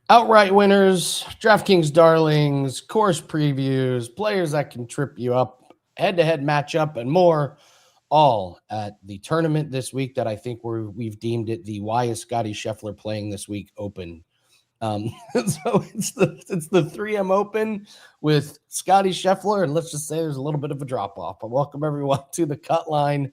Outright winners, Draftkings Darlings, course previews, players that can trip you up, head-to-head matchup, and more, all at the tournament this week that I think we've deemed it the why is Scottie Scheffler playing this week Open. So it's the 3M Open with Scottie Scheffler, and let's just say there's a little bit of a drop off. But welcome everyone to the cut line.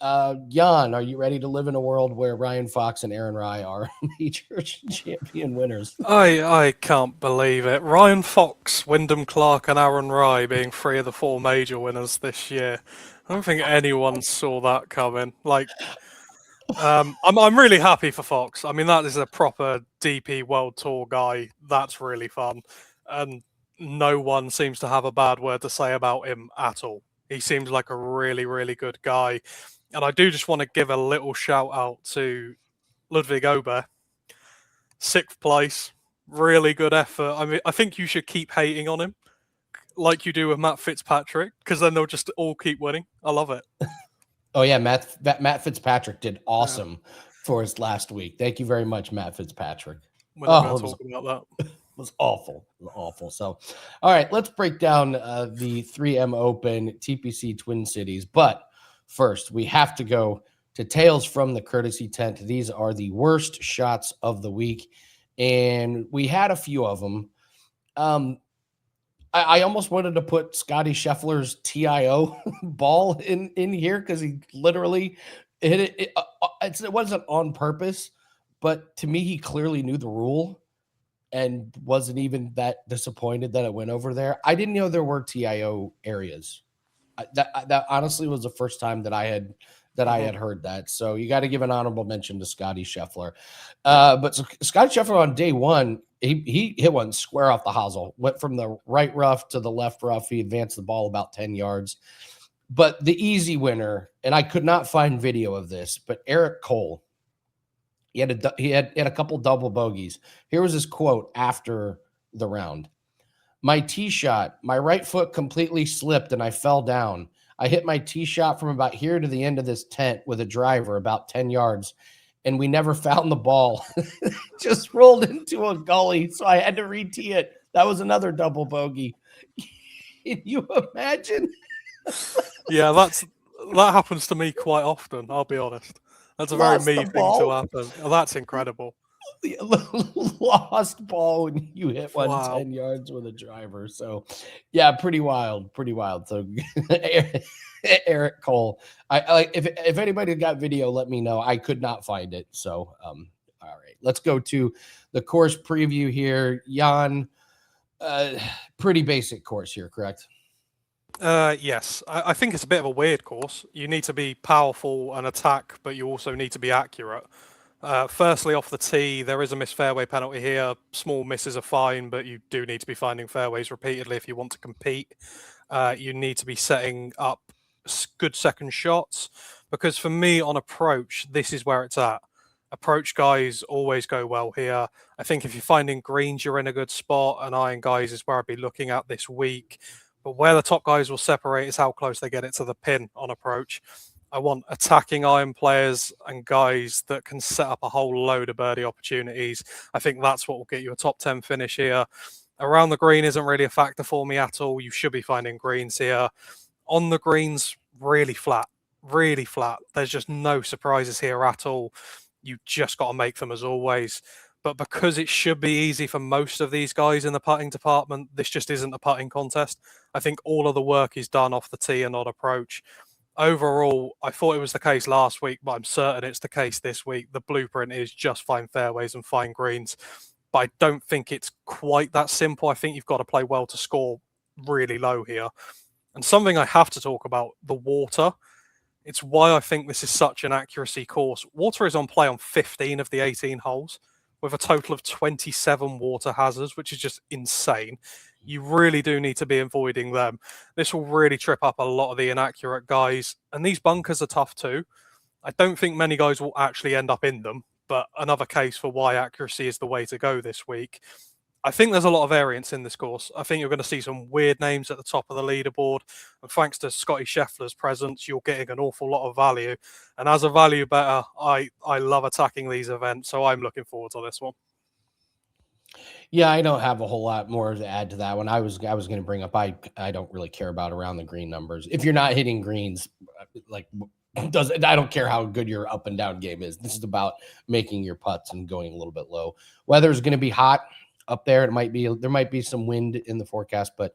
Yann, are you ready to live in a world where Ryan Fox and Aaron Rai are major champion winners? I can't believe it. Ryan Fox, Wyndham Clark, and Aaron Rai being three of the four major winners this year. I don't think anyone saw that coming. I'm really happy for Fox. I mean, that is a proper DP World Tour guy. That's really fun, and no one seems to have a bad word to say about him at all. He seems like a really, really good guy, and I do just want to give a little shout out to Ludwig Ober, 6th place. Really good effort. I mean, I think you should keep hating on him like you do with Matt Fitzpatrick, because then they'll just all keep winning. I love it. Oh yeah, Matt Fitzpatrick did awesome for his last week. Thank you very much, Matt Fitzpatrick. We're not going to talk about that. It was awful. It was awful. So, all right, let's break down the 3M Open TPC Twin Cities. But first, we have to go to Tales from the Courtesy Tent. These are the worst shots of the week, and we had a few of them. I almost wanted to put Scottie Scheffler's TIO ball in here because he literally hit it. It wasn't on purpose, but to me, he clearly knew the rule and wasn't even that disappointed that it went over there. I didn't know there were TIO areas. That honestly was the first time that I had heard that. So you got to give an honorable mention to Scottie Scheffler. But Scottie Scheffler on day one, he hit one square off the hosel, went from the right rough to the left rough. He advanced the ball about 10 yards. But the easy winner, and I could not find video of this, but Eric Cole, he had a couple double bogeys. Here was his quote after the round. My tee shot, my right foot completely slipped and I fell down. I hit my tee shot from about here to the end of this tent with a driver about 10 yards, and we never found the ball. Just rolled into a gully, so I had to re-tee it. That was another double bogey. Can you imagine? Yeah, that happens to me quite often, I'll be honest. That's a very me thing to happen. Oh, that's incredible. Lost ball when you hit one 10 yards with a driver. So, yeah, pretty wild. So, Eric Cole, I if anybody got video, let me know. I could not find it. So, all right, let's go to the course preview here. Yann, pretty basic course here, correct? Yes, I think it's a bit of a weird course. You need to be powerful and attack, but you also need to be accurate. Firstly, off the tee, there is a missed fairway penalty here. Small misses are fine, but you do need to be finding fairways repeatedly if you want to compete. You need to be setting up good second shots, because for me on approach, this is where it's at. Approach guys always go well here. I think if you're finding greens, you're in a good spot, and iron guys is where I'd be looking at this week. But where the top guys will separate is how close they get it to the pin on approach. I want attacking iron players and guys that can set up a whole load of birdie opportunities. I think that's what will get you a top 10 finish here. Around the green isn't really a factor for me at all. You should be finding greens here. On the greens, really flat. There's just no surprises here at all. You just got to make them as always. But because it should be easy for most of these guys in the putting department, this just isn't a putting contest. I think all of the work is done off the tee and on approach. Overall, I thought it was the case last week, but I'm certain it's the case this week. The blueprint is just find fairways and find greens. But I don't think it's quite that simple. I think you've got to play well to score really low here. And something I have to talk about, the water. It's why I think this is such an accuracy course. Water is on play on 15 of the 18 holes, with a total of 27 water hazards, which is just insane. You really do need to be avoiding them. This will really trip up a lot of the inaccurate guys. And these bunkers are tough too. I don't think many guys will actually end up in them, but another case for why accuracy is the way to go this week. I think there's a lot of variance in this course. I think you're going to see some weird names at the top of the leaderboard. And thanks to Scottie Scheffler's presence, you're getting an awful lot of value. And as a value bettor, I love attacking these events. So I'm looking forward to this one. Yeah, I don't have a whole lot more to add to that one. I was going to bring up I don't really care about around the green numbers. If you're not hitting greens, like does I don't care how good your up and down game is. This is about making your putts and going a little bit low. Weather is going to be hot up there. There might be some wind in the forecast, but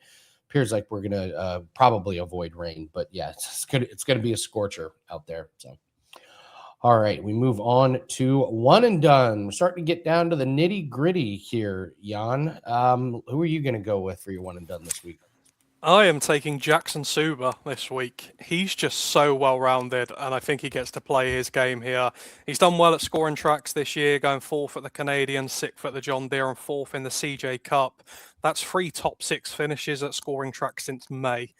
appears like we're going to probably avoid rain. But yeah, it's going to be a scorcher out there. So. All right, we move on to one and done. We're starting to get down to the nitty gritty here, Yann. Who are you going to go with for your one and done this week? I am taking Jackson Suba this week. He's just so well rounded, and I think he gets to play his game here. He's done well at scoring tracks this year, going fourth at the Canadian, sixth at the John Deere, and fourth in the CJ Cup. That's 3 top 6 finishes at scoring tracks since May.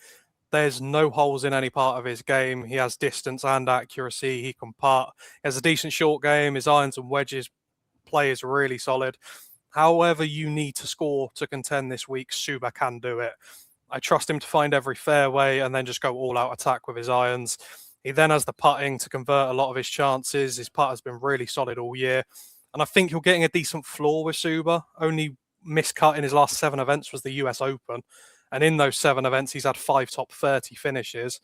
There's no holes in any part of his game. He has distance and accuracy. He can putt. He has a decent short game. His irons and wedges play is really solid. However you need to score to contend this week, Suba can do it. I trust him to find every fairway and then just go all-out attack with his irons. He then has the putting to convert a lot of his chances. His putt has been really solid all year. And I think you're getting a decent floor with Suba. Only miscut in his last 7 events was the US Open. And in those 7 events, he's had 5 top 30 finishes.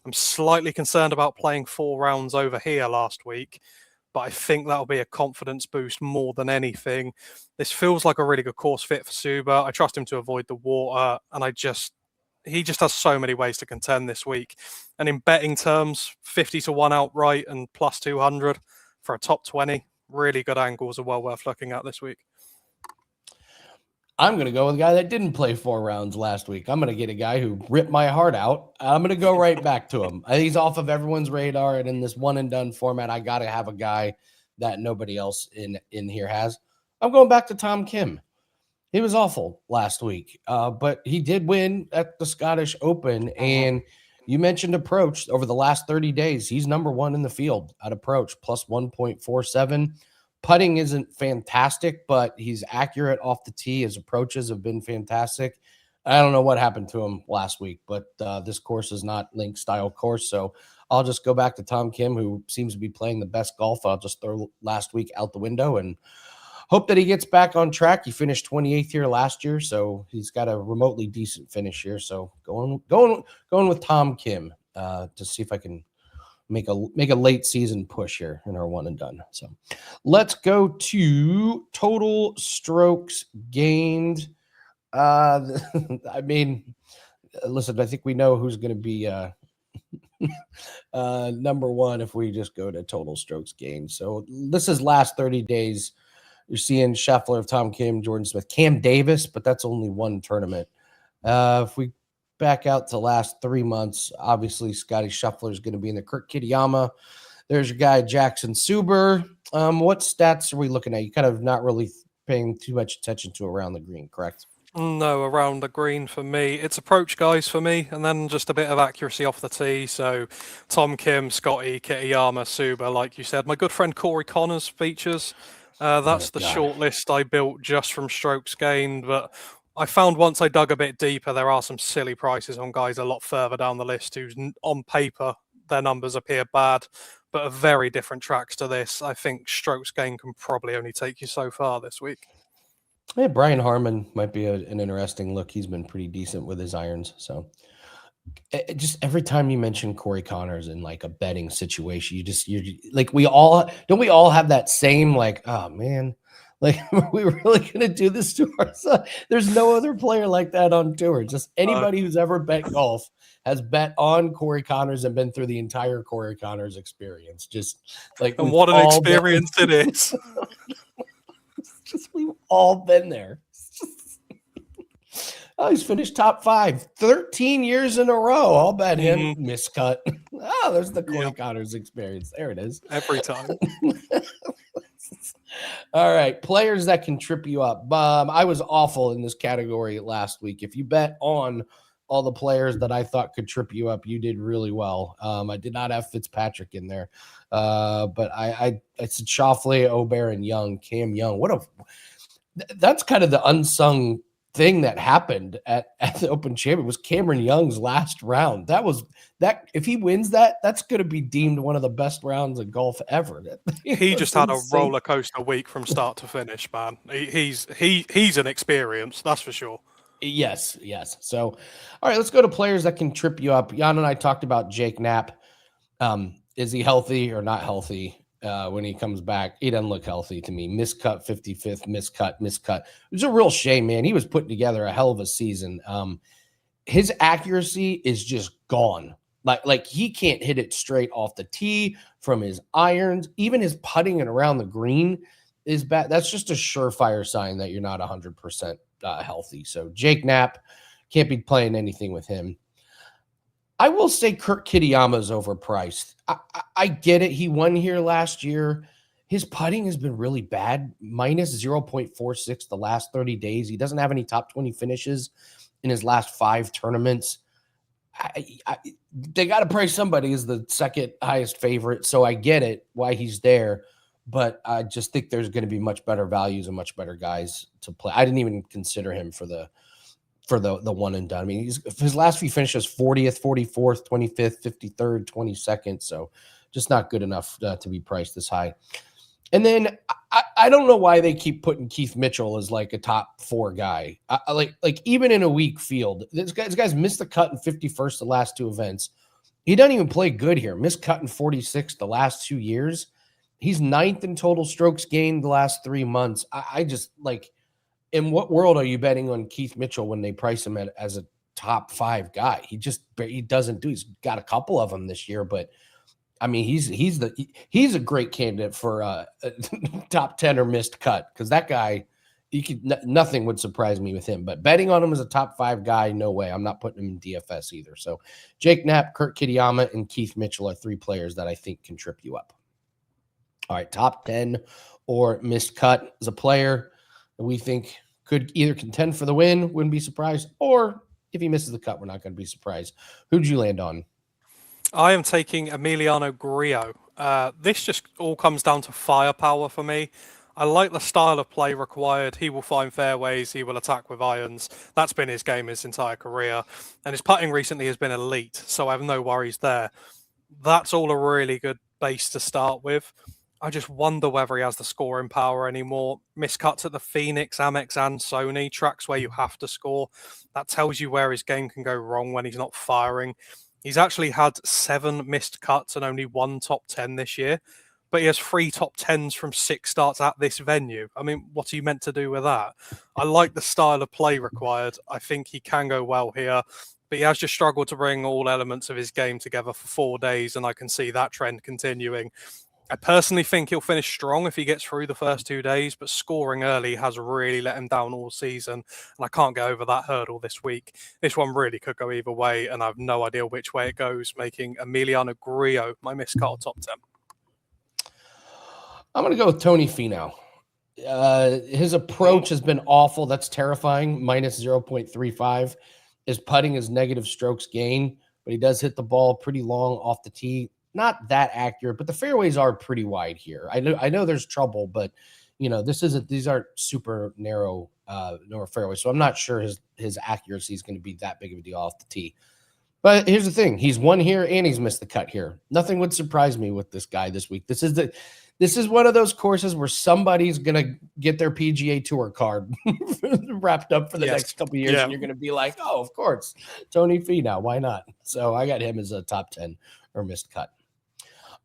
I'm slightly concerned about playing 4 rounds over here last week, but I think that'll be a confidence boost more than anything. This feels like a really good course fit for Suba. I trust him to avoid the water, and he just has so many ways to contend this week. And in betting terms, 50 to 1 outright and plus 200 for a top 20. Really good angles are well worth looking at this week. I'm going to go with a guy that didn't play 4 rounds last week. I'm going to get a guy who ripped my heart out. I'm going to go right back to him. He's off of everyone's radar, and in this one and done format, I got to have a guy that nobody else in here has. I'm going back to Tom Kim. He was awful last week, but he did win at the Scottish Open, and you mentioned approach. Over the last 30 days, he's number 1 in the field at approach, plus 1.47. Putting isn't fantastic, but he's accurate off the tee. His approaches have been fantastic. I don't know what happened to him last week, but this course is not Link style course. So I'll just go back to Tom Kim, who seems to be playing the best golf. I'll just throw last week out the window and hope that he gets back on track. He finished 28th here last year, so he's got a remotely decent finish here. So going with Tom Kim to see if I can make a late season push here in our one and done. So let's go to total strokes gained. I mean, listen, I think we know who's going to be number 1 if we just go to total strokes gained. So this is last 30 days. You're seeing Scheffler, Tom Kim, Jordan Smith, Cam Davis, but that's only 1 tournament. If we back out to last 3 months, obviously Scottie Scheffler is going to be in the Kurt Kitayama. There's your guy Jackson Suber. What stats are we looking at? You kind of not really paying too much attention to around the green, correct? No, around the green for me. It's approach guys for me, and then just a bit of accuracy off the tee. So Tom Kim, Scottie, Kitayama, Suba, like you said. My good friend Corey Connors features. That's the short list I built just from strokes gained, but I found once I dug a bit deeper, there are some silly prices on guys a lot further down the list whose on paper, their numbers appear bad, but are very different tracks to this. I think strokes gained can probably only take you so far this week. Yeah, Brian Harmon might be an interesting look. He's been pretty decent with his irons. So just every time you mention Corey Connors in like a betting situation, you're like, we all have that same like, oh man, like, are we really going to do this to ourselves? There's no other player like that on tour. Just anybody who's ever bet golf has bet on Corey Connors and been through the entire Corey Connors experience. Just like, and what an experience it is. Just we've all been there. Oh, he's finished top 5 13 years in a row. I'll bet him miscut. Oh, there's the Corey Connors experience. There it is. Every time. All right. Players that can trip you up. I was awful in this category last week. If you bet on all the players that I thought could trip you up, you did really well. I did not have Fitzpatrick in there. But I said Schauffele, Aubert, and Young, Cam Young. That's kind of the unsung thing that happened at the Open Championship was Cameron Young's last round. That if he wins that's going to be deemed one of the best rounds of golf ever. He just had a roller coaster week from start to finish, man. He's an experience, that's for sure. Yes. So, all right, let's go to players that can trip you up. Yann and I talked about Jake Knapp. Is he healthy or not healthy? When he comes back, he doesn't look healthy to me. Miscut 55th, miscut. It was a real shame, man. He was putting together a hell of a season. His accuracy is just gone. Like he can't hit it straight off the tee from his irons. Even his putting and around the green is bad. That's just a surefire sign that you're not 100% healthy. So Jake Knapp, can't be playing anything with him. I will say Kurt Kitayama's overpriced. I get it. He won here last year. His putting has been really bad, minus 0.46 the last 30 days. He doesn't have any top 20 finishes in his last 5 tournaments. They got to price somebody as the second highest favorite, so I get it why he's there. But I just think there's going to be much better values and much better guys to play. I didn't even consider him for the one and done. I mean, his last few finishes 40th, 44th, 25th, 53rd, 22nd. So just not good enough to be priced this high. And then I don't know why they keep putting Keith Mitchell as like a top 4 guy. Like even in a weak field, this guy's missed the cut in 51st the last 2 events. He doesn't even play good here. Missed cut in 46 the last 2 years. He's 9th in total strokes gained the last 3 months. I just like, in what world are you betting on Keith Mitchell when they price him as a top 5 guy? He doesn't do. He's got a couple of them this year, but I mean, he's a great candidate for a top 10 or missed cut, because that guy, nothing would surprise me with him. But betting on him as a top 5 guy, no way. I'm not putting him in DFS either. So Jake Knapp, Kurt Kitayama, and Keith Mitchell are 3 players that I think can trip you up. All right, top 10 or missed cut as a player we think could either contend for the win, wouldn't be surprised, or if he misses the cut, we're not going to be surprised. Who'd you land on? I am taking Emiliano Grillo. This just all comes down to firepower for me. I like the style of play required. He will find fairways. He will attack with irons. That's been his game his entire career. And his putting recently has been elite, so I have no worries there. That's all a really good base to start with. I just wonder whether he has the scoring power anymore. Miscuts at the Phoenix, Amex, and Sony, tracks where you have to score. That tells you where his game can go wrong when he's not firing. He's actually had 7 missed cuts and only 1 top 10 this year, but he has 3 top 10s from 6 starts at this venue. I mean, what are you meant to do with that? I like the style of play required. I think he can go well here, but he has just struggled to bring all elements of his game together for 4 days, and I can see that trend continuing. I personally think he'll finish strong if he gets through the first 2 days, but scoring early has really let him down all season, and I can't get over that hurdle this week. This one really could go either way, and I have no idea which way it goes, making Emiliano Grillo my miscut top 10. I'm going to go with Tony Finau. His approach has been awful. That's terrifying, minus 0.35. His putting is negative strokes gain, but he does hit the ball pretty long off the tee. Not that accurate, but the fairways are pretty wide here. I know there's trouble, but these aren't super narrow fairways. So I'm not sure his accuracy is going to be that big of a deal off the tee. But here's the thing. He's won here and he's missed the cut here. Nothing would surprise me with this guy this week. This is one of those courses where somebody's going to get their PGA Tour card wrapped up for the next couple of years. Yeah. And you're going to be like, oh, of course, Tony Finau, why not? So I got him as a top 10 or missed cut.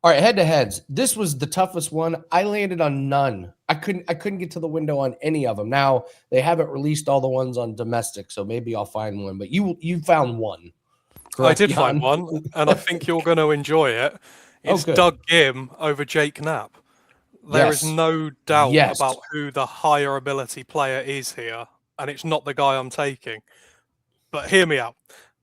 All right, head-to-heads. This was the toughest one. I landed on none. I couldn't get to the window on any of them. Now, they haven't released all the ones on domestic, so maybe I'll find one. But you found one. Correct, I did find one, and I think you're going to enjoy it. It's Doug Ghim over Jake Knapp. There is no doubt about who the higher ability player is here, and it's not the guy I'm taking. But hear me out.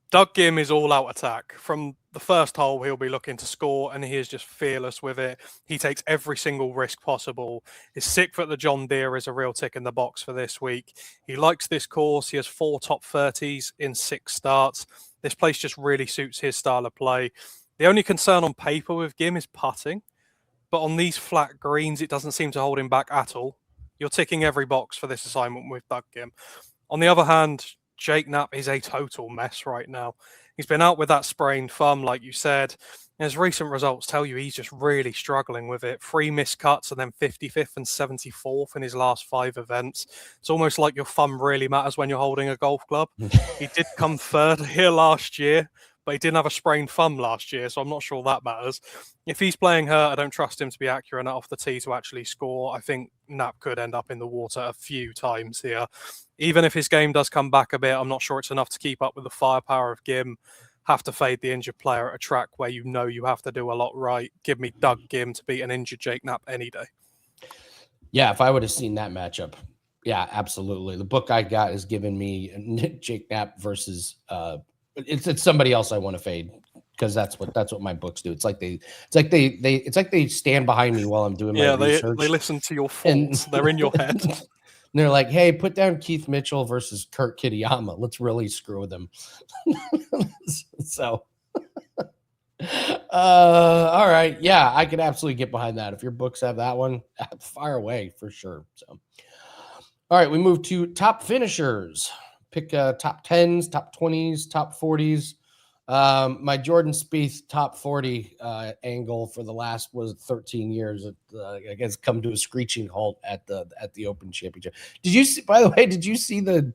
Doug Ghim is all-out attack. From the first hole, he'll be looking to score, and he is just fearless with it. He takes every single risk possible. His 6th at the John Deere is a real tick in the box for this week. He likes this course. He has 4 top 30s in 6 starts. This place just really suits his style of play. The only concern on paper with Ghim is putting, but on these flat greens, it doesn't seem to hold him back at all. You're ticking every box for this assignment with Doug Ghim. On the other hand, Jake Knapp is a total mess right now. He's been out with that sprained thumb, like you said. His recent results tell you he's just really struggling with it. 3 missed cuts and then 55th and 74th in his last 5 events. It's almost like your thumb really matters when you're holding a golf club. He did come third here last year, but he didn't have a sprained thumb last year, so I'm not sure that matters. If he's playing hurt, I don't trust him to be accurate enough off the tee to actually score. I think Knapp could end up in the water a few times here. Even if his game does come back a bit, I'm not sure it's enough to keep up with the firepower of Gim. Have to fade the injured player at a track where you know you have to do a lot right. Give me Doug Gim to beat an injured Jake Knapp any day. Yeah, if I would have seen that matchup, yeah, absolutely. The book I got is giving me Jake Knapp versus it's somebody else I want to fade, because that's what my books do. It's like they stand behind me while I'm doing my research. They listen to your thoughts. They're in your head. And they're like, hey, put down Keith Mitchell versus Kurt Kitayama. Let's really screw with him. So, all right. Yeah, I could absolutely get behind that. If your books have that one, fire away for sure. So, all right, we move to top finishers. Pick top 10s, top 20s, top 40s. My Jordan Spieth top 40 angle for the last 13 years. I guess come to a screeching halt at the Open Championship. Did you see? By the way, did you see the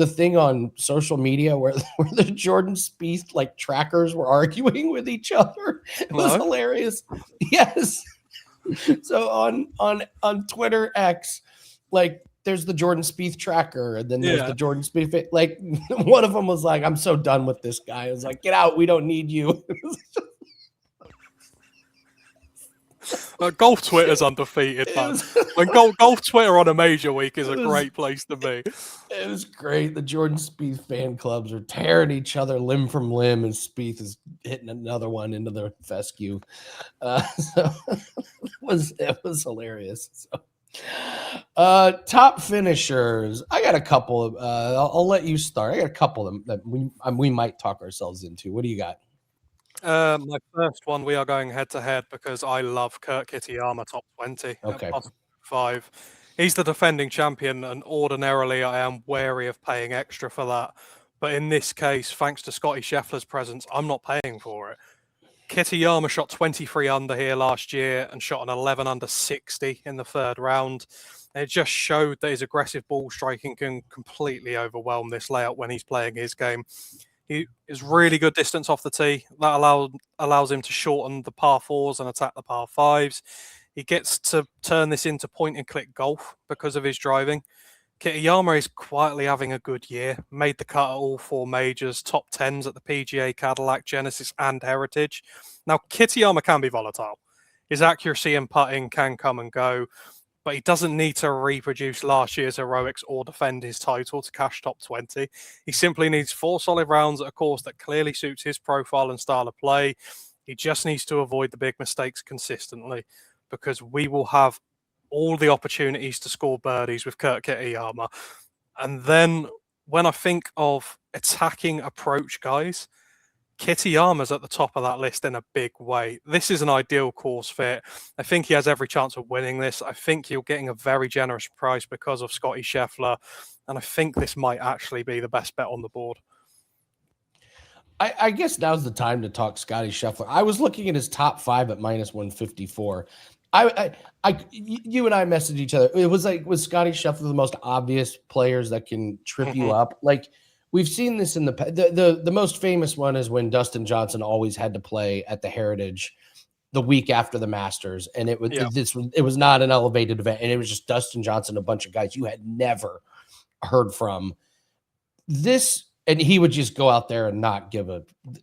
thing on social media where the Jordan Spieth like trackers were arguing with each other? It was hilarious. Yes. So on Twitter X, like, there's the Jordan Spieth tracker, and then there's the Jordan Spieth. Like, one of them was like, "I'm so done with this guy." I was like, "Get out! We don't need you." Golf Twitter's undefeated, man. When golf Twitter on a major week is a great place to be. It was great. The Jordan Spieth fan clubs are tearing each other limb from limb, and Spieth is hitting another one into the fescue. So it was hilarious. So. Top finishers. I got a couple of. I'll let you start. I got a couple of them that we might talk ourselves into. What do you got? My first one, we are going head to head because I love Kurt Kitayama top 20. Okay. 5. He's the defending champion, and ordinarily I am wary of paying extra for that. But in this case, thanks to Scottie Scheffler's presence, I'm not paying for it. Kitayama shot 23 under here last year and shot an 11 under 60 in the 3rd round. It just showed that his aggressive ball striking can completely overwhelm this layout when he's playing his game. He is really good distance off the tee. That allows him to shorten the par 4s and attack the par 5s. He gets to turn this into point-and-click golf because of his driving. Kitayama is quietly having a good year. Made the cut at all 4 majors, top 10s at the PGA, Cadillac, Genesis, and Heritage. Now, Kitayama can be volatile. His accuracy and putting can come and go, but he doesn't need to reproduce last year's heroics or defend his title to cash top 20. He simply needs 4 solid rounds at a course that clearly suits his profile and style of play. He just needs to avoid the big mistakes consistently, because we will have all the opportunities to score birdies with Kurt Kitayama. And then when I think of attacking approach guys, Kitayama's at the top of that list in a big way. This is an ideal course fit. I think he has every chance of winning this. I think you're getting a very generous price because of Scottie Scheffler. And I think this might actually be the best bet on the board. I guess now's the time to talk Scottie Scheffler. I was looking at his top 5 at minus 154. You and I messaged each other. It was like, was Scottie Scheffler the most obvious players that can trip you up? Like, we've seen this in the most famous one is when Dustin Johnson always had to play at the Heritage the week after the Masters, and it was not an elevated event, and it was just Dustin Johnson, a bunch of guys you had never heard from. This, and he would just go out there and not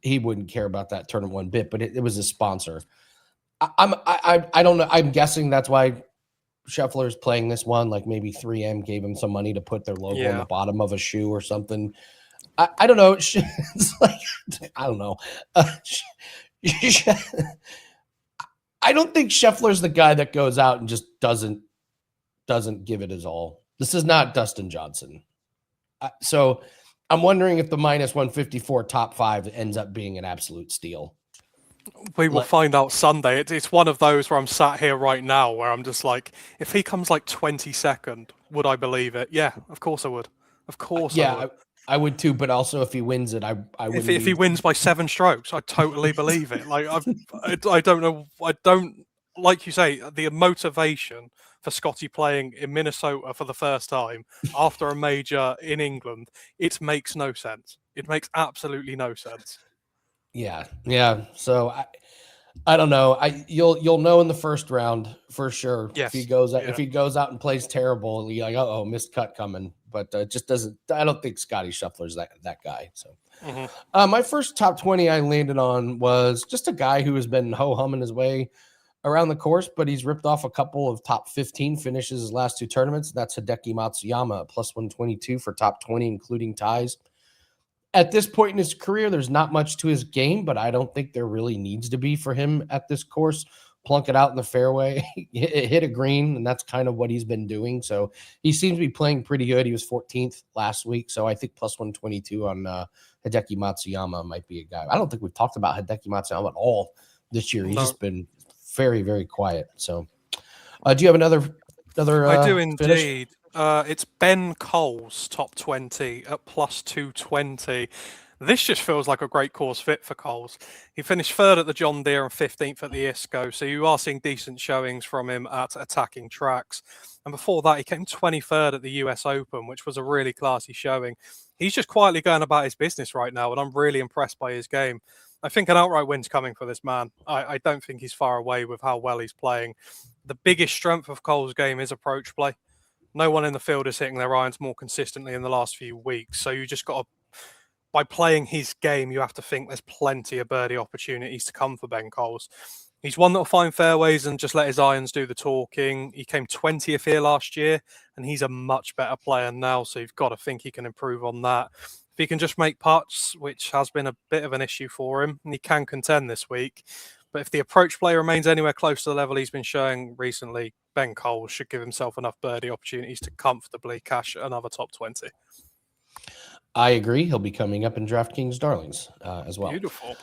he wouldn't care about that tournament one bit, but it was a sponsor. I don't know. I'm guessing that's why Scheffler is playing this one. Like, maybe 3M gave him some money to put their logo on the bottom of a shoe or something. I don't know. It's like, I don't know. I don't think Scheffler's the guy that goes out and just doesn't give it his all. This is not Dustin Johnson. So I'm wondering if the minus 154 top 5 ends up being an absolute steal. We will find out Sunday. It's one of those where I'm sat here right now where I'm just like, if he comes like 22nd, would I believe it? Yeah, of course I would. Of course I Yeah, would. I would too. But also, if he wins it, I wouldn't If he be. wins by 7 strokes, I totally believe it. Like I don't know. I don't like you say the motivation for Scottie playing in Minnesota for the first time after a major in England. It makes no sense. It makes absolutely no sense. Yeah, yeah. So I don't know. You'll know in the first round for sure if he Yes. goes out, Yeah. if he goes out and plays terrible. You're like, oh, missed cut coming. But it just doesn't. I don't think Scottie Scheffler's that guy. So my first top 20 I landed on was just a guy who has been ho humming his way around the course, but he's ripped off a couple of top 15 finishes his last two tournaments. That's Hideki Matsuyama, plus 122 for top 20, including ties. At this point in his career, there's not much to his game, but I don't think there really needs to be for him at this course. Plunk it out in the fairway, hit a green, and that's kind of what he's been doing. So he seems to be playing pretty good. He was 14th last week, so I think plus 122 on Hideki Matsuyama might be a guy. I don't think we've talked about Hideki Matsuyama at all this year. He's just been very, very quiet. So, do you have another I do finish? indeed. It's Ben Cole's top 20 at plus 220. This just feels like a great course fit for Coles. He finished third at the John Deere and 15th at the ISCO, so you are seeing decent showings from him at attacking tracks. And before that, he came 23rd at the US Open, which was a really classy showing. He's just quietly going about his business right now, and I'm really impressed by his game. I think an outright win's coming for this man. I don't think he's far away with how well he's playing. The biggest strength of Cole's game is approach play. No one in the field is hitting their irons more consistently in the last few weeks. So you just got to, by playing his game, you have to think there's plenty of birdie opportunities to come for Ben Coles. He's one that'll find fairways and just let his irons do the talking. He came 20th here last year, and he's a much better player now. So you've got to think he can improve on that. If he can just make putts, which has been a bit of an issue for him, and he can contend this week. But if the approach play remains anywhere close to the level he's been showing recently, Ben Cole should give himself enough birdie opportunities to comfortably cash another top 20. I agree. He'll be coming up in DraftKings Darlings as well. Beautiful.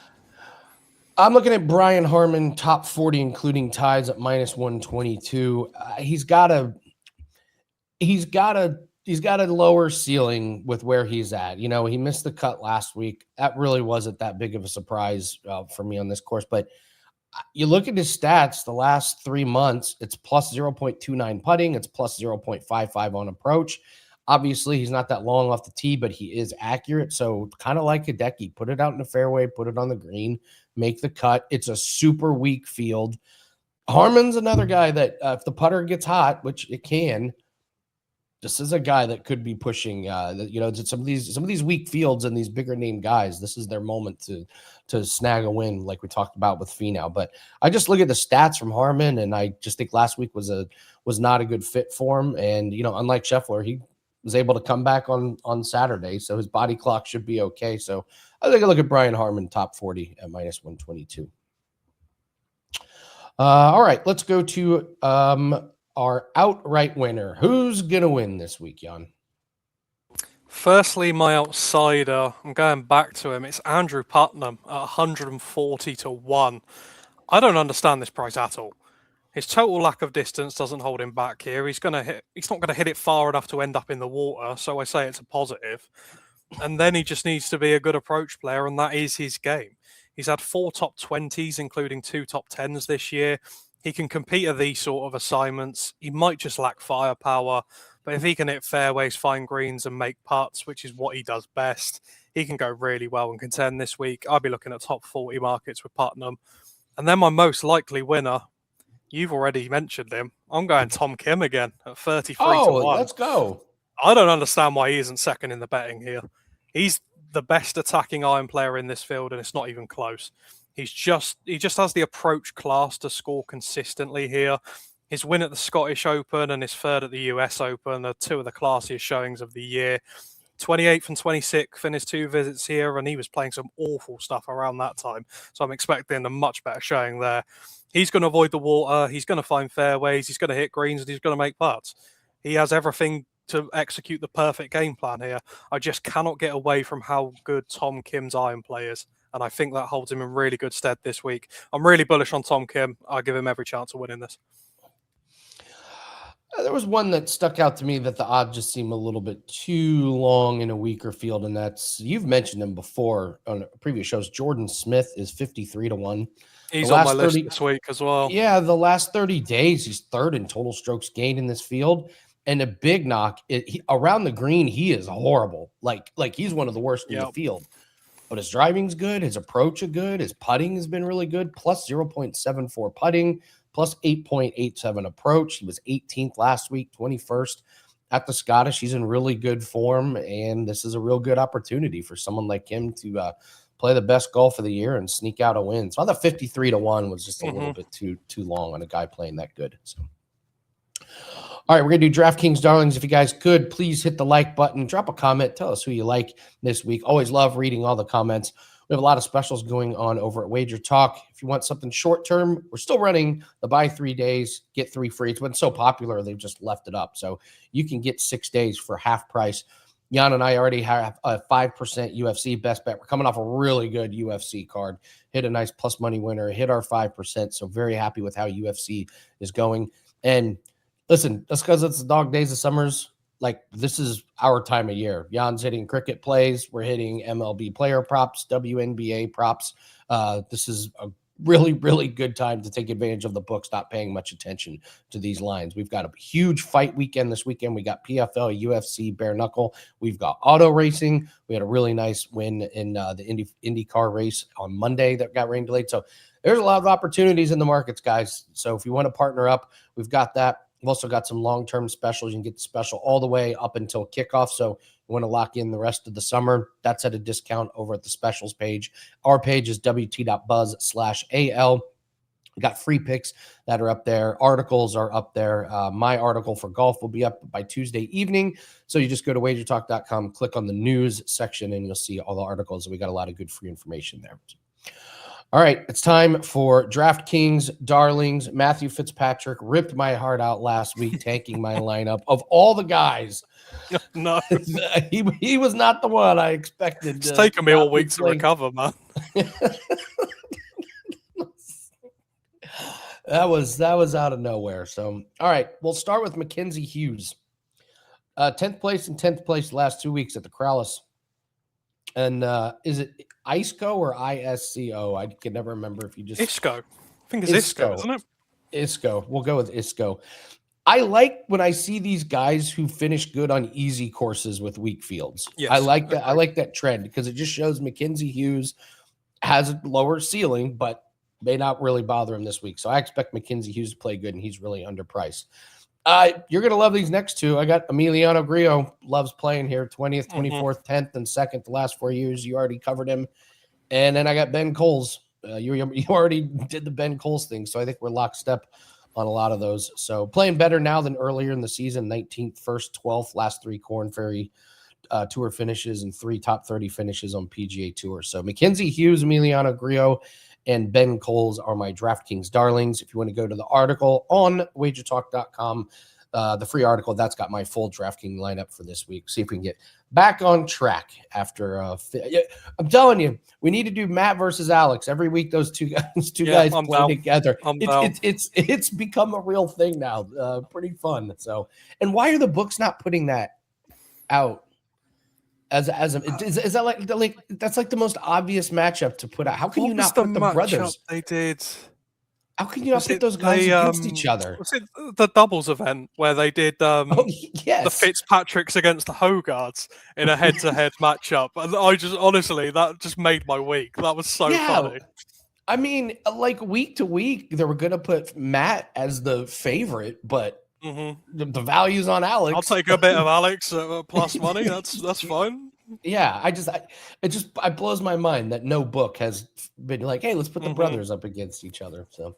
I'm looking at Brian Harman, top 40, including ties at minus 122. He's got a lower ceiling with where he's at. You know, he missed the cut last week. That really wasn't that big of a surprise for me on this course. But you look at his stats the last 3 months, it's plus 0.29 putting, it's plus 0.55 on approach. Obviously, he's not that long off the tee, but he is accurate. So kind of like Hideki, put it out in the fairway, put it on the green, make the cut. It's a super weak field. Harman's another guy that if the putter gets hot, which it can, this is a guy that could be pushing. Some of these weak fields and these bigger name guys. This is their moment to snag a win, like we talked about with Finau. But I just look at the stats from Harman, and I just think last week was not a good fit for him. And unlike Scheffler, he was able to come back on Saturday, so his body clock should be okay. So I think I look at Brian Harman top 40 at minus 122. All right, let's go to our outright winner. Who's going to win this week, Yann? Firstly, my outsider, I'm going back to him. It's Andrew Putnam at 140 to 1. I don't understand this price at all. His total lack of distance doesn't hold him back here. He's not going to hit it far enough to end up in the water, so I say it's a positive. And then he just needs to be a good approach player, and that is his game. He's had 4 top 20s, including 2 top 10s this year. He can compete at these sort of assignments. He might just lack firepower, but if he can hit fairways, find greens, and make putts, which is what he does best, he can go really well and contend this week. I'll be looking at top 40 markets with Putnam. And then my most likely winner, you've already mentioned him. I'm going Tom Kim again at 33 to 1. Let's go. I don't understand why he isn't second in the betting here. He's the best attacking iron player in this field, and it's not even close. He just has the approach class to score consistently here. His win at the Scottish Open and his third at the US Open are 2 of the classiest showings of the year. 28th and 26th in his 2 visits here, and he was playing some awful stuff around that time. So I'm expecting a much better showing there. He's going to avoid the water. He's going to find fairways. He's going to hit greens, and he's going to make putts. He has everything to execute the perfect game plan here. I just cannot get away from how good Tom Kim's iron play is, and I think that holds him in really good stead this week. I'm really bullish on Tom Kim. I give him every chance of winning this. There was one that stuck out to me that the odds just seem a little bit too long in a weaker field, and that's, you've mentioned him before on previous shows. Jordan Smith is 53-1. He's on my list this week as well. Yeah, the last 30 days, he's third in total strokes gained in this field. And a big knock around the green, he is horrible. Like he's one of the worst in the field. But his driving's good, his approach is good, his putting has been really good, plus 0.74 putting, plus 8.87 approach. He was 18th last week, 21st at the Scottish. He's in really good form, and this is a real good opportunity for someone like him to play the best golf of the year and sneak out a win. So I thought 53-1 was just a little bit too long on a guy playing that good. So. All right, we're going to do DraftKings Darlings. If you guys could, please hit the like button, drop a comment, tell us who you like this week. Always love reading all the comments. We have a lot of specials going on over at Wager Talk. If you want something short-term, we're still running the buy 3 days, get 3 free. It's been so popular, they've just left it up. So you can get 6 days for half price. Yann and I already have a 5% UFC best bet. We're coming off a really good UFC card. Hit a nice plus money winner, hit our 5%. So very happy with how UFC is going. And listen, just because it's the dog days of summers, like this is our time of year. Yann's hitting cricket plays. We're hitting MLB player props, WNBA props. This is a really, really good time to take advantage of the books, not paying much attention to these lines. We've got a huge fight weekend this weekend. We got PFL, UFC, bare knuckle. We've got auto racing. We had a really nice win in the IndyCar race on Monday that got rain delayed. So there's a lot of opportunities in the markets, guys. So if you want to partner up, we've got that. We've also got some long-term specials. You can get the special all the way up until kickoff. So you want to lock in the rest of the summer. That's at a discount over at the specials page. Our page is wt.buzz/AL. We got free picks that are up there. Articles are up there. My article for golf will be up by Tuesday evening. So you just go to wagertalk.com, click on the news section, and you'll see all the articles. We got a lot of good free information there. All right, it's time for DraftKings Darlings. Matthew Fitzpatrick ripped my heart out last week, tanking my lineup. Of all the guys, no, he was not the one I expected. It's taken me all week to recover, man. That was out of nowhere. So, all right, we'll start with Mackenzie Hughes. 10th place and 10th place the last 2 weeks at the Corrales. And is it ISCO or ISCO? I can never remember if you just... ISCO. I think it's ISCO, isn't it? ISCO. We'll go with ISCO. I like when I see these guys who finish good on easy courses with weak fields. Yes, I like that. I like that trend because it just shows Mackenzie Hughes has a lower ceiling, but may not really bother him this week. So I expect Mackenzie Hughes to play good, and he's really underpriced. You're going to love these next two. I got Emiliano Grillo, loves playing here, 20th, 24th, 10th, and 2nd the last 4 years. You already covered him. And then I got Ben Coles. You already did the Ben Coles thing, so I think we're lockstep on a lot of those. So playing better now than earlier in the season, 19th, 1st, 12th, last 3 Korn Ferry Tour finishes and 3 top 30 finishes on PGA Tour. So Mackenzie Hughes, Emiliano Grillo, and Ben Coles are my DraftKings Darlings. If you want to go to the article on wagertalk.com, the free article, that's got my full DraftKings lineup for this week. See if we can get back on track after I'm telling you, we need to do Matt versus Alex every week. Those two guys play together. It's become a real thing now. Pretty fun. So, and why are the books not putting that out? Is that like that's like the most obvious matchup to put out? How can you not put the brothers? They did. How can you not put those guys against each other? Was it the doubles event where they did the Fitzpatricks against the Hogarths in a head-to-head matchup? And I just honestly, that just made my week. That was so funny. I mean, like week to week, they were gonna put Matt as the favorite, but the value's on Alex. I'll take a bit of Alex plus money. That's fine. Yeah, it blows my mind that no book has been like, hey, let's put the brothers up against each other. So,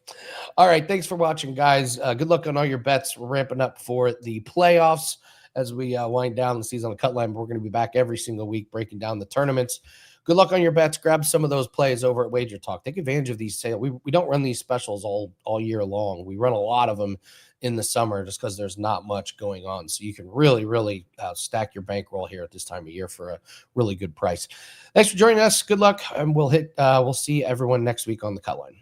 all right, thanks for watching, guys. Good luck on all your bets. We're ramping up for the playoffs as we wind down the season on the cut line. We're going to be back every single week breaking down the tournaments. Good luck on your bets. Grab some of those plays over at Wager Talk. Take advantage of these sales. We don't run these specials all year long. We run a lot of them in the summer just because there's not much going on. So you can really, really stack your bankroll here at this time of year for a really good price. Thanks for joining us. Good luck. And we'll see everyone next week on the cut line.